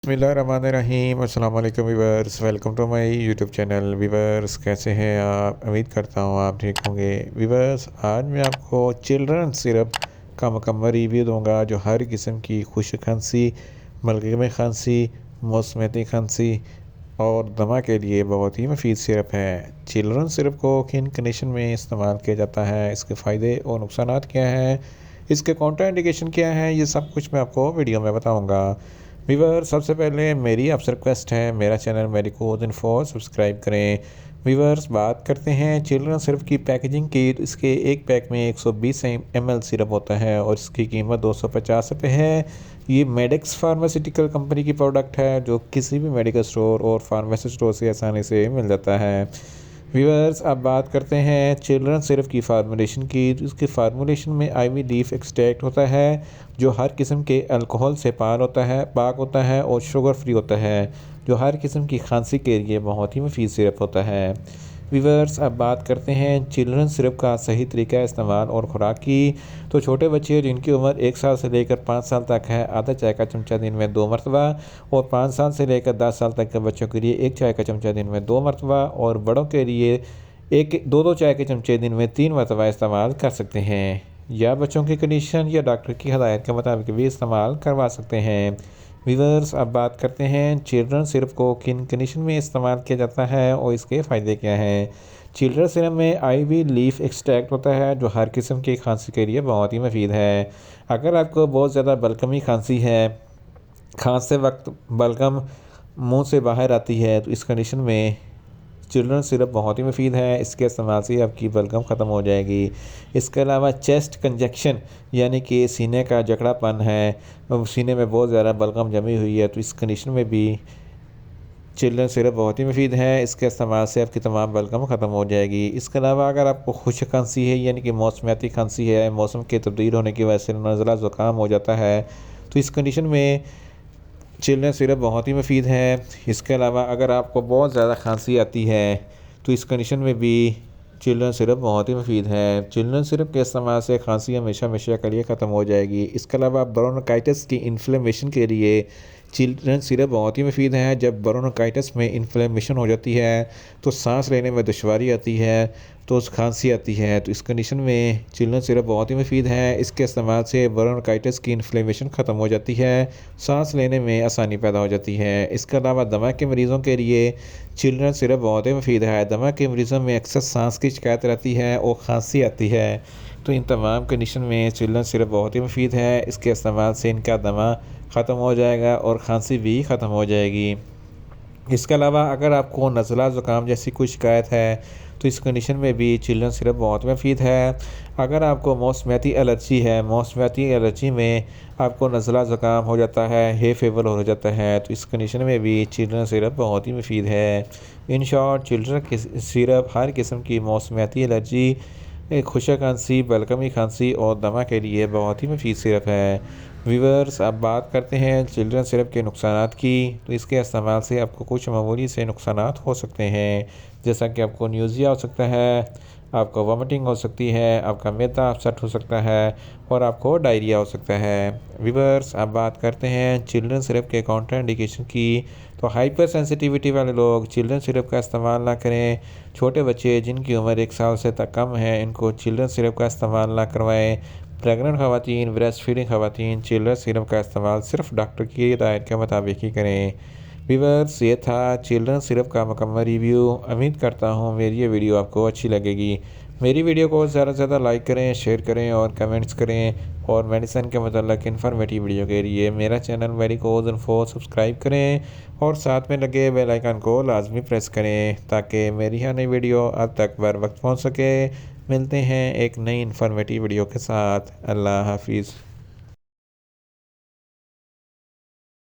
बिस्मिल्लाहिर्रहमानिर्रहीम अस्सलाम वालेकुम viewers, welcome to my YouTube channel. Viewers कैसे हैं आप? उम्मीद करता हूँ आप ठीक होंगे। वीवर्स आज मैं आपको चिल्ड्रन सिरप का मुकम्मल रिव्यू दूंगा जो हर किस्म की खुश खांसी, मलगमे खांसी, मौसमती खांसी और दमा के लिए बहुत ही मुफीद सिरप है। चिल्ड्रन सिरप को किन कंडीशन में इस्तेमाल किया जाता है, इसके फ़ायदे और नुकसान क्या हैं, इसके काउंटर इंडिकेशन क्या है, ये सब कुछ मैं आपको वीडियो में बताऊंगा। वीवर सबसे पहले मेरी आपसे रिक्वेस्ट है, मेरा चैनल मेडिकोज इन्फो सब्सक्राइब करें। वीवर्स बात करते हैं चिल्ड्रन सिरप की पैकेजिंग की। इसके एक पैक में 120 ml सिरप होता है और इसकी कीमत 250 रुपये है। ये मेडिक्स फार्मास्यूटिकल कंपनी की प्रोडक्ट है जो किसी भी मेडिकल स्टोर और फार्मेसी स्टोर से आसानी से मिल जाता है। व्यूअर्स अब बात करते हैं चिल्ड्रन सिरप की फार्मूलेशन की। इसकी फार्मूलेशन में आईवी लीफ एक्सट्रैक्ट होता है जो हर किस्म के अल्कोहल से पाक होता है और शुगर फ्री होता है, जो हर किस्म की खांसी के लिए बहुत ही मुफीद सिरप होता है। व्यूअर्स अब बात करते हैं चिल्ड्रन सिरप का सही तरीका इस्तेमाल और खुराक की। तो छोटे बच्चे जिनकी उम्र 1 साल से लेकर 5 साल तक है, आधा चाय का चमचा दिन में 2 मरतबा, और 5 साल से लेकर 10 साल तक के बच्चों के लिए 1 चाय का चमचा दिन में 2 मरतबा, और बड़ों के लिए एक दो दो चाय के चमचे दिन में 3 मरतबा इस्तेमाल कर सकते हैं, या बच्चों की कंडीशन या डॉक्टर की हदायत के मुताबिक भी इस्तेमाल करवा सकते हैं। व्यूअर्स अब बात करते हैं चिल्ड्रन सिरप को किन कंडीशन में इस्तेमाल किया जाता है और इसके फ़ायदे क्या हैं। चिल्ड्रन सिरप में आईवी लीफ एक्सट्रैक्ट होता है जो हर किस्म की खांसी के लिए बहुत ही मुफीद है। अगर आपको बहुत ज़्यादा बलगमी खांसी है, खांसते वक्त बलगम मुंह से बाहर आती है, तो इस कंडीशन में चिल्ड्रन सिरप बहुत ही मुफीद है। इसके इस्तेमाल से आपकी बलगम ख़त्म हो जाएगी। इसके अलावा चेस्ट कंजक्शन यानी कि सीने का जकड़ापन है, सीने में बहुत ज़्यादा बलगम जमी हुई है, तो इस कंडीशन में भी चिल्ड्रन सिरप बहुत ही मुफीद है। इसके इस्तेमाल से आपकी तमाम बलगम ख़त्म हो जाएगी। इसके अलावा अगर आपको खुश्क खांसी है यानी कि मौसमियाती खांसी है, मौसम के तब्दील होने की वजह से नज़ला ज़ुकाम हो जाता है, तो इस कंडीशन में चिल्ड्रन सिरप बहुत ही मुफीद है। इसके अलावा अगर आपको बहुत ज़्यादा खांसी आती है तो इस कंडीशन में भी चिल्ड्रन सिरप बहुत ही मुफीद है। चिल्ड्रन सिरप के इस्तेमाल से खांसी हमेशा हमेशा के लिए ख़त्म हो जाएगी। इसके अलावा ब्रोंकाइटिस की इन्फ्लेमेशन के लिए चिल्ड्रन सिरप बहुत ही मुफीद है। जब ब्रोंकाइटिस में इन्फ्लेमेशन हो जाती है तो सांस लेने में दुश्वारी आती है, तो खांसी आती है, तो इस कंडीशन में चिल्ड्रन सिरप बहुत ही मुफीद है। इसके इस्तेमाल से ब्रोंकाइटिस की इन्फ्लेमेशन ख़त्म हो जाती है, सांस लेने में आसानी पैदा हो जाती है। इसके अलावा दमा के मरीज़ों के लिए चिल्ड्रन सिरप बहुत ही मुफीद है। दमा के मरीज़ों में अक्सर सांस की शिकायत रहती है और खांसी आती है, तो इन तमाम कंडीशन में चिल्ड्रन सिरप बहुत ही मुफीद है। इसके इस्तेमाल से इनका दमा ख़त्म हो जाएगा और खांसी भी ख़त्म हो जाएगी। इसके अलावा अगर आपको नज़ला ज़ुकाम जैसी कोई शिकायत है तो इस कंडीशन में भी चिल्ड्रन सिरप बहुत मुफीद है। अगर आपको मौसमियाती एलर्जी है, मौसमियाती एलर्जी में आपको नज़ला ज़ुकाम हो जाता है, हे फेवर हो जाता है, तो इस कंडीशन में भी चिल्ड्रन सिरप बहुत ही मुफीद है। इन शॉर्ट चिल्ड्रन सिरप हर किस्म की मौसमियाती एलर्जी, खुशक खांसी, बलगमी खांसी और दमा के लिए बहुत ही मुफीद सिरप है। व्यूअर्स अब बात करते हैं चिल्ड्रन सिरप के नुकसानात की। तो इसके इस्तेमाल से आपको कुछ मामूली से नुकसानात हो सकते हैं, जैसा कि आपको न्यूज़िया हो सकता है, आपको वॉमिटिंग हो सकती है, आपका मैदा अपसेट हो सकता है और आपको डायरिया हो सकता है। व्यूअर्स अब बात करते हैं चिल्ड्रन सिरप के काउंटर इंडिकेशन की। तो हाइपर सेंसिटिविटी वाले लोग चिल्ड्रन सिरप का इस्तेमाल ना करें। छोटे बच्चे जिनकी उम्र 1 साल से तक कम है, इनको चिल्ड्रन सिरप का इस्तेमाल ना करवाएं। प्रेग्नेंट ख़वातीन, ब्रेस्ट फीडिंग ख़वातीन चिल्ड्रन सिरप का इस्तेमाल सिर्फ डॉक्टर की हिदायत के मुताबिक ही करें। व्यूअर्स ये था चिल्ड्रन सिरप का मुकम्मल रिव्यू। उम्मीद करता हूँ मेरी ये वीडियो आपको अच्छी लगेगी। मेरी वीडियो को ज़्यादा से ज़्यादा लाइक करें, शेयर करें और कमेंट्स करें, और मेडिसिन के मतलब इन्फॉर्मेटिव वीडियो के लिए मेरा चैनल मेडिकोज इन्फो सब्सक्राइब करें और साथ में लगे बेल आइकन को लाजमी प्रेस करें ताकि मेरी हर नई वीडियो अब तक बर वक्त पहुँच सके। मिलते हैं एक नई इन्फॉर्मेटिव वीडियो के साथ। अल्लाह हाफिज़।